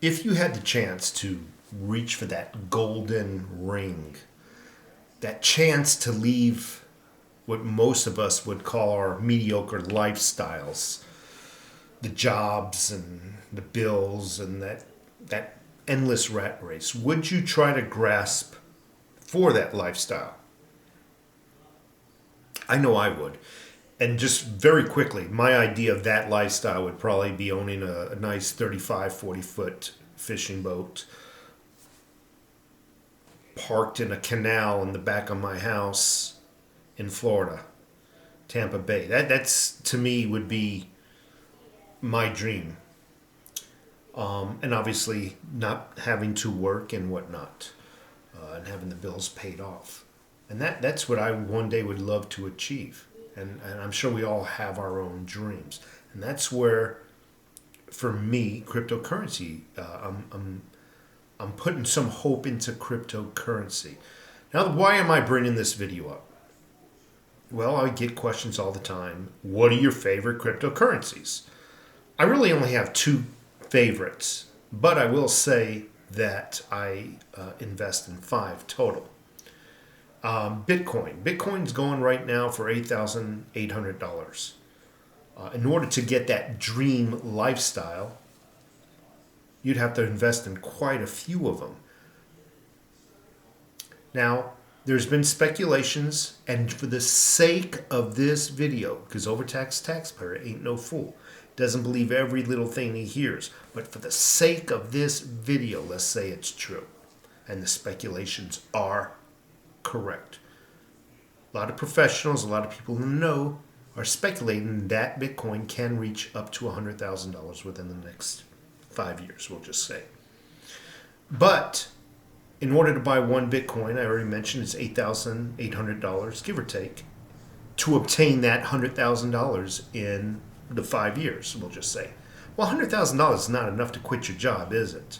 If you had the chance to reach for that golden ring, that chance to leave what most of us would call our mediocre lifestyles, the jobs and the bills and that endless rat race, would you try to grasp for that lifestyle? I know I would. And just very quickly, my idea of that lifestyle would probably be owning a nice 35, 40-foot fishing boat parked in a canal in the back of my house in Florida, Tampa Bay. That's to me would be my dream. And obviously not having to work and whatnot, and having the bills paid off. And that's what I one day would love to achieve. And I'm sure we all have our own dreams. And that's where, for me, cryptocurrency, I'm putting some hope into cryptocurrency. Now, why am I bringing this video up? Well, I get questions all the time. What are your favorite cryptocurrencies? I really only have two favorites, but I will say that I invest in 5 total. Bitcoin. Bitcoin's going right now for $8,800. In order to get that dream lifestyle, you'd have to invest in quite a few of them. Now, there's been speculations, and for the sake of this video, because overtaxed taxpayer ain't no fool, doesn't believe every little thing he hears, but for the sake of this video, let's say it's true, and the speculations are correct. A lot of professionals, a lot of people who know are speculating that Bitcoin can reach up to $100,000 within the next 5 years, we'll just say. But in order to buy one Bitcoin, I already mentioned it's $8,800, give or take, to obtain that $100,000 in the 5 years, we'll just say. Well, $100,000 is not enough to quit your job, is it?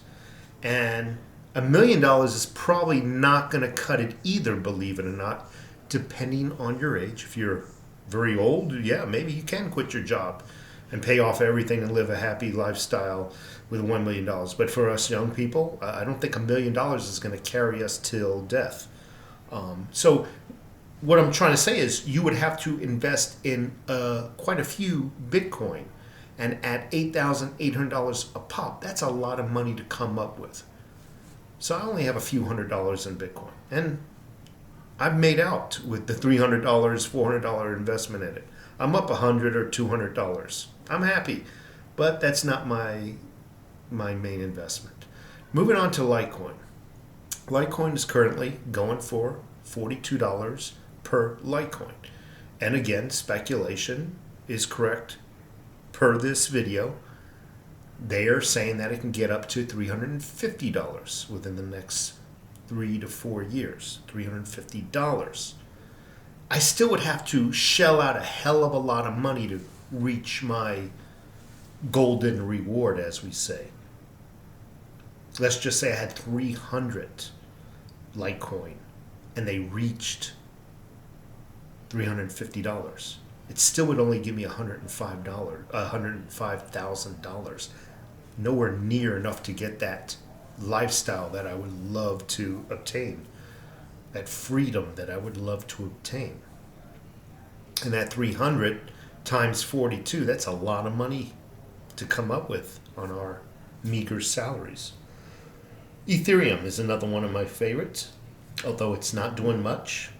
And $1 million is probably not going to cut it either, believe it or not, depending on your age. If you're very old, yeah, maybe you can quit your job and pay off everything and live a happy lifestyle with $1 million. But for us young people, I don't think $1 million is going to carry us till death. So what I'm trying to say is you would have to invest in quite a few Bitcoin. And at $8,800 a pop, that's a lot of money to come up with. So I only have a few $100s in Bitcoin. And I've made out with the $300, $400 investment in it. I'm up $100 or $200. I'm happy. But that's not my main investment. Moving on to Litecoin. Litecoin is currently going for $42 per Litecoin. And again, speculation is correct per this video. They are saying that it can get up to $350 within the next 3 to 4 years. $350. I still would have to shell out a hell of a lot of money to reach my golden reward, as we say. Let's just say I had 300 Litecoin and they reached $350. It still would only give me $105,000. Nowhere near enough to get that lifestyle that I would love to obtain, that freedom that I would love to obtain. And that 300 times 42, that's a lot of money to come up with on our meager salaries. Ethereum is another one of my favorites, although it's not doing much.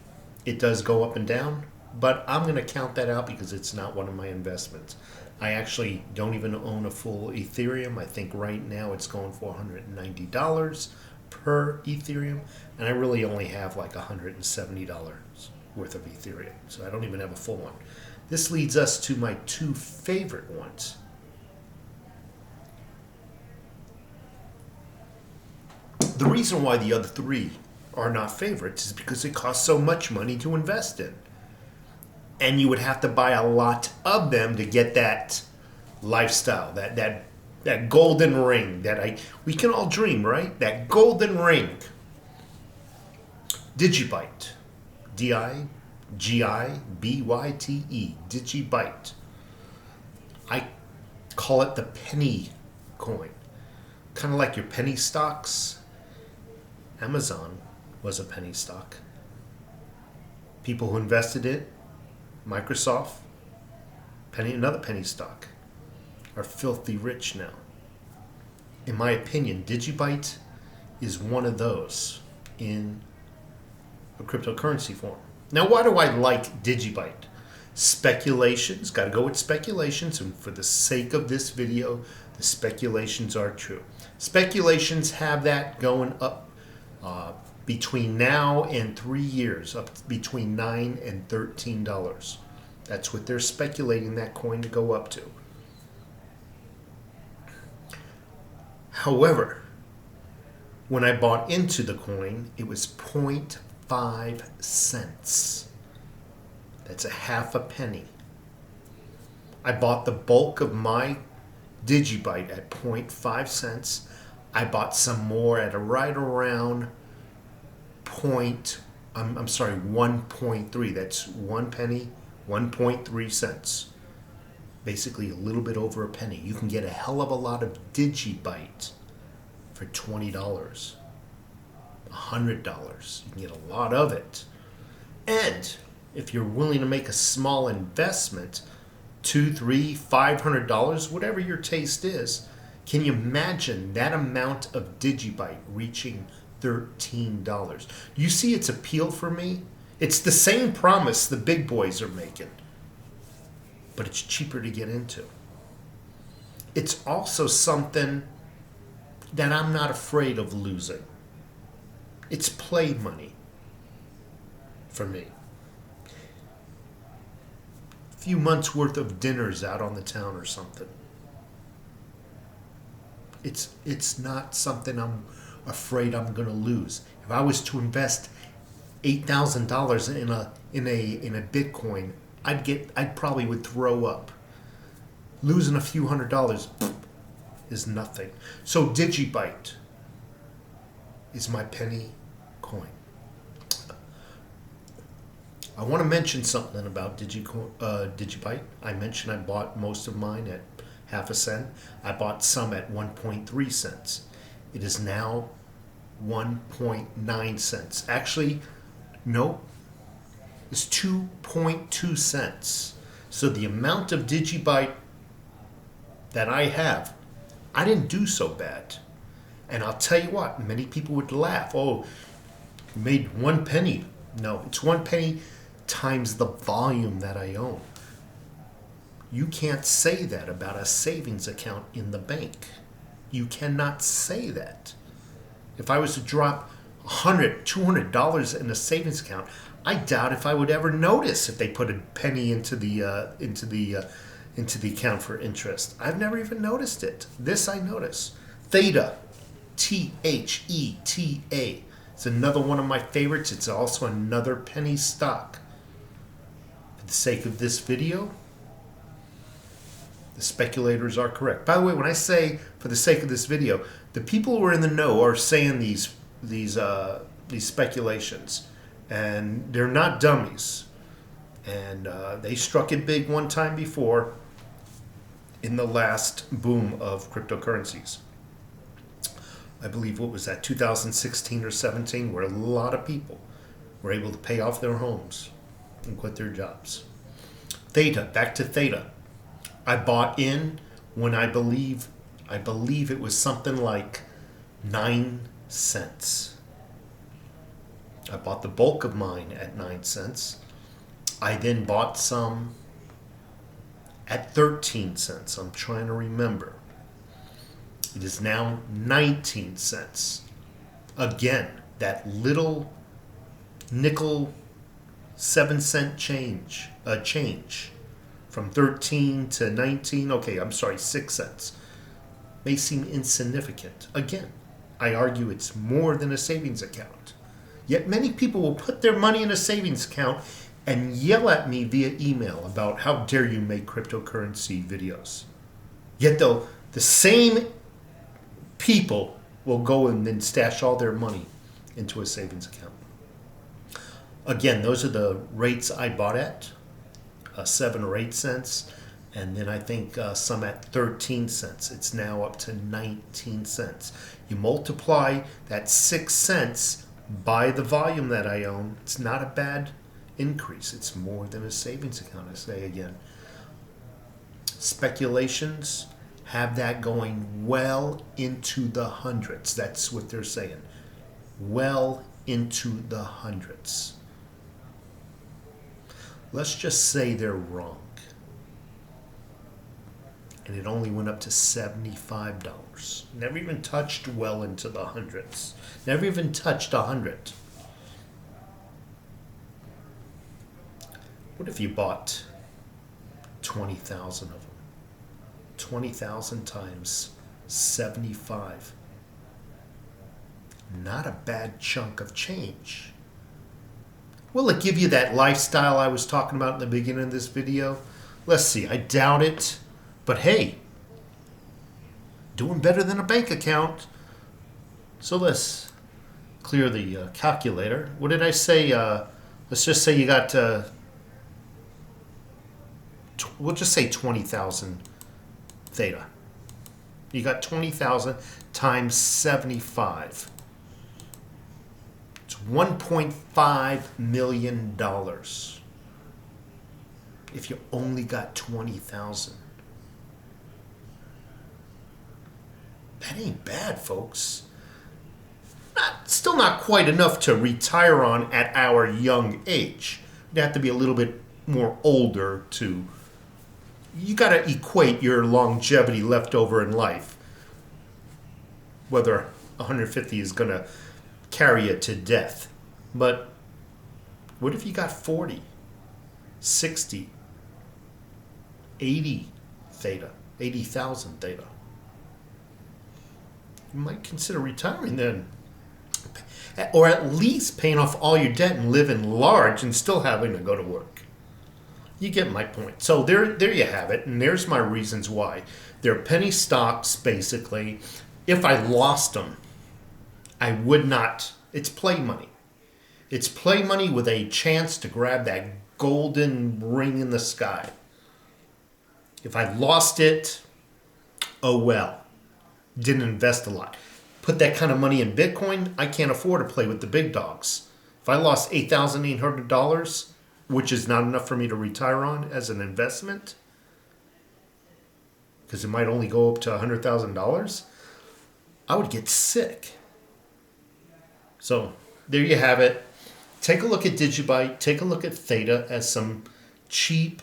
It does go up and down, but I'm going to count that out because it's not one of my investments. I actually don't even own a full Ethereum. I think right now it's going for $190 per Ethereum, and I really only have like $170 worth of Ethereum, so I don't even have a full one. This leads us to my 2 favorite ones. The reason why the other 3 are not favorites is because it costs so much money to invest in. And you would have to buy a lot of them to get that lifestyle, that golden ring that we can all dream, right? That golden ring. Digibyte. Digibyte. Digibyte. I call it the penny coin kind of like your penny stocks. Amazon was a penny stock. People who invested in it, Microsoft, another penny stock, are filthy rich now. In my opinion, Digibyte is one of those in a cryptocurrency form. Now, why do I like Digibyte? Speculations, got to go with speculations, and for the sake of this video, the speculations are true. Speculations have that going up between now and 3 years, up between $9 and $13. That's what they're speculating that coin to go up to. However, when I bought into the coin, it was 0.5 cents. That's a half a penny. I bought the bulk of my Digibyte at 0.5 cents. I bought some more at right around 1.3. That's 1 penny, 1.3 cents. Basically a little bit over a penny. You can get a hell of a lot of Digibyte for $20, $100. You can get a lot of it. And if you're willing to make a small investment, $200, $300, $500, whatever your taste is, can you imagine that amount of Digibyte reaching $13? You see its appeal for me? It's the same promise the big boys are making, but it's cheaper to get into. It's also something that I'm not afraid of losing. It's play money for me. A few months worth of dinners out on the town or something. It's not something I'm afraid I'm going to lose. If I was to invest $8,000 in a Bitcoin, I'd probably would throw up. Losing a few $100 is nothing. So Digibyte is my penny coin. I want to mention something about Digibyte. I mentioned I bought most of mine at half a cent. I bought some at 1.3 cents. It is now 1.9 cents. Actually, no, it's 2.2 cents. So the amount of Digibyte that I have, I didn't do so bad. And I'll tell you what, many people would laugh. Oh, you made 1 penny. No, it's 1 penny times the volume that I own. You can't say that about a savings account in the bank. You cannot say that. If I was to drop $100, $200 in a savings account, I doubt if I would ever notice if they put a penny into the account for interest. I've never even noticed it. This I notice. Theta, Theta. It's another one of my favorites. It's also another penny stock. For the sake of this video, the speculators are correct. By the way, when I say for the sake of this video, the people who are in the know are saying these speculations, and they're not dummies. And they struck it big one time before in the last boom of cryptocurrencies. I believe, what was that, 2016 or 17, where a lot of people were able to pay off their homes and quit their jobs. Theta, back to Theta. I bought in when I believe it was something like 9 cents. I bought the bulk of mine at 9 cents. I then bought some at 13 cents. I'm trying to remember. It is now 19 cents. Again, that little nickel 7-cent change from 13 to 19. Okay, I'm sorry, 6 cents. May seem insignificant. Again, I argue it's more than a savings account. Yet many people will put their money in a savings account and yell at me via email about how dare you make cryptocurrency videos. Yet though, the same people will go and then stash all their money into a savings account. Again, those are the rates I bought at, 7 or 8 cents. And then I think some at 13 cents. It's now up to 19 cents. You multiply that 6 cents by the volume that I own, it's not a bad increase. It's more than a savings account, I say again. Speculations have that going well into the hundreds. That's what they're saying. Well into the hundreds. Let's just say they're wrong. And it only went up to $75. Never even touched well into the hundreds. Never even touched 100. What if you bought 20,000 of them? 20,000 times 75. Not a bad chunk of change. Will it give you that lifestyle I was talking about in the beginning of this video? Let's see. I doubt it. But hey, doing better than a bank account. So let's clear the calculator. What did I say? Let's just say you got, we'll just say 20,000 theta. You got 20,000 times 75. It's $1.5 million. If you only got 20,000. That ain't bad, folks. Still not quite enough to retire on at our young age. You'd have to be a little bit more older to... You got to equate your longevity left over in life. Whether 150 is going to carry you to death. But what if you got 40, 60, 80 theta, 80,000 theta? You might consider retiring then. Or at least paying off all your debt and living large and still having to go to work. You get my point. So there you have it. And there's my reasons why. They're penny stocks, basically. If I lost them, I would not. It's play money. It's play money with a chance to grab that golden ring in the sky. If I lost it, oh well. Didn't invest a lot. Put that kind of money in Bitcoin, I can't afford to play with the big dogs. If I lost $8,800, which is not enough for me to retire on as an investment, because it might only go up to $100,000, I would get sick. So there you have it. Take a look at Digibyte. Take a look at Theta as some cheap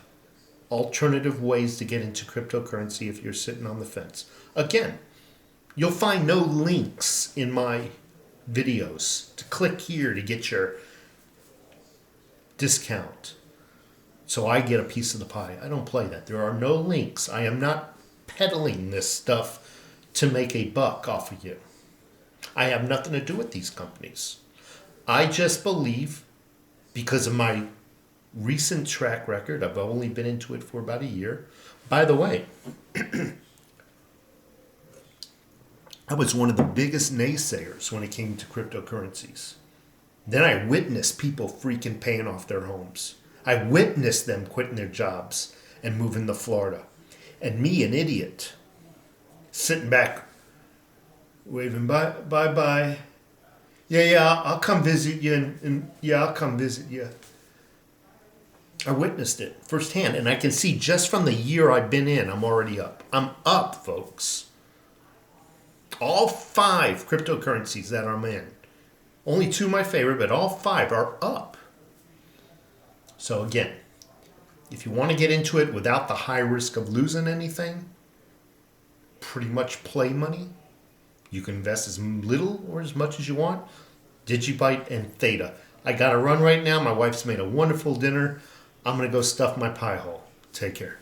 alternative ways to get into cryptocurrency if you're sitting on the fence. Again, you'll find no links in my videos to click here to get your discount. So I get a piece of the pie. I don't play that. There are no links. I am not peddling this stuff to make a buck off of you. I have nothing to do with these companies. I just believe, because of my recent track record, I've only been into it for about a year. By the way, I was one of the biggest naysayers when it came to cryptocurrencies. Then I witnessed people freaking paying off their homes. I witnessed them quitting their jobs and moving to Florida. And me, an idiot, sitting back, waving bye. Yeah, I'll come visit you. And yeah, I'll come visit you. I witnessed it firsthand. And I can see just from the year I've been in, I'm already up. I'm up, folks. All 5 cryptocurrencies that I'm in. Only 2 my favorite, but all 5 are up. So again, if you want to get into it without the high risk of losing anything, pretty much play money. You can invest as little or as much as you want. Digibyte and Theta. I got to run right now. My wife's made a wonderful dinner. I'm going to go stuff my pie hole. Take care.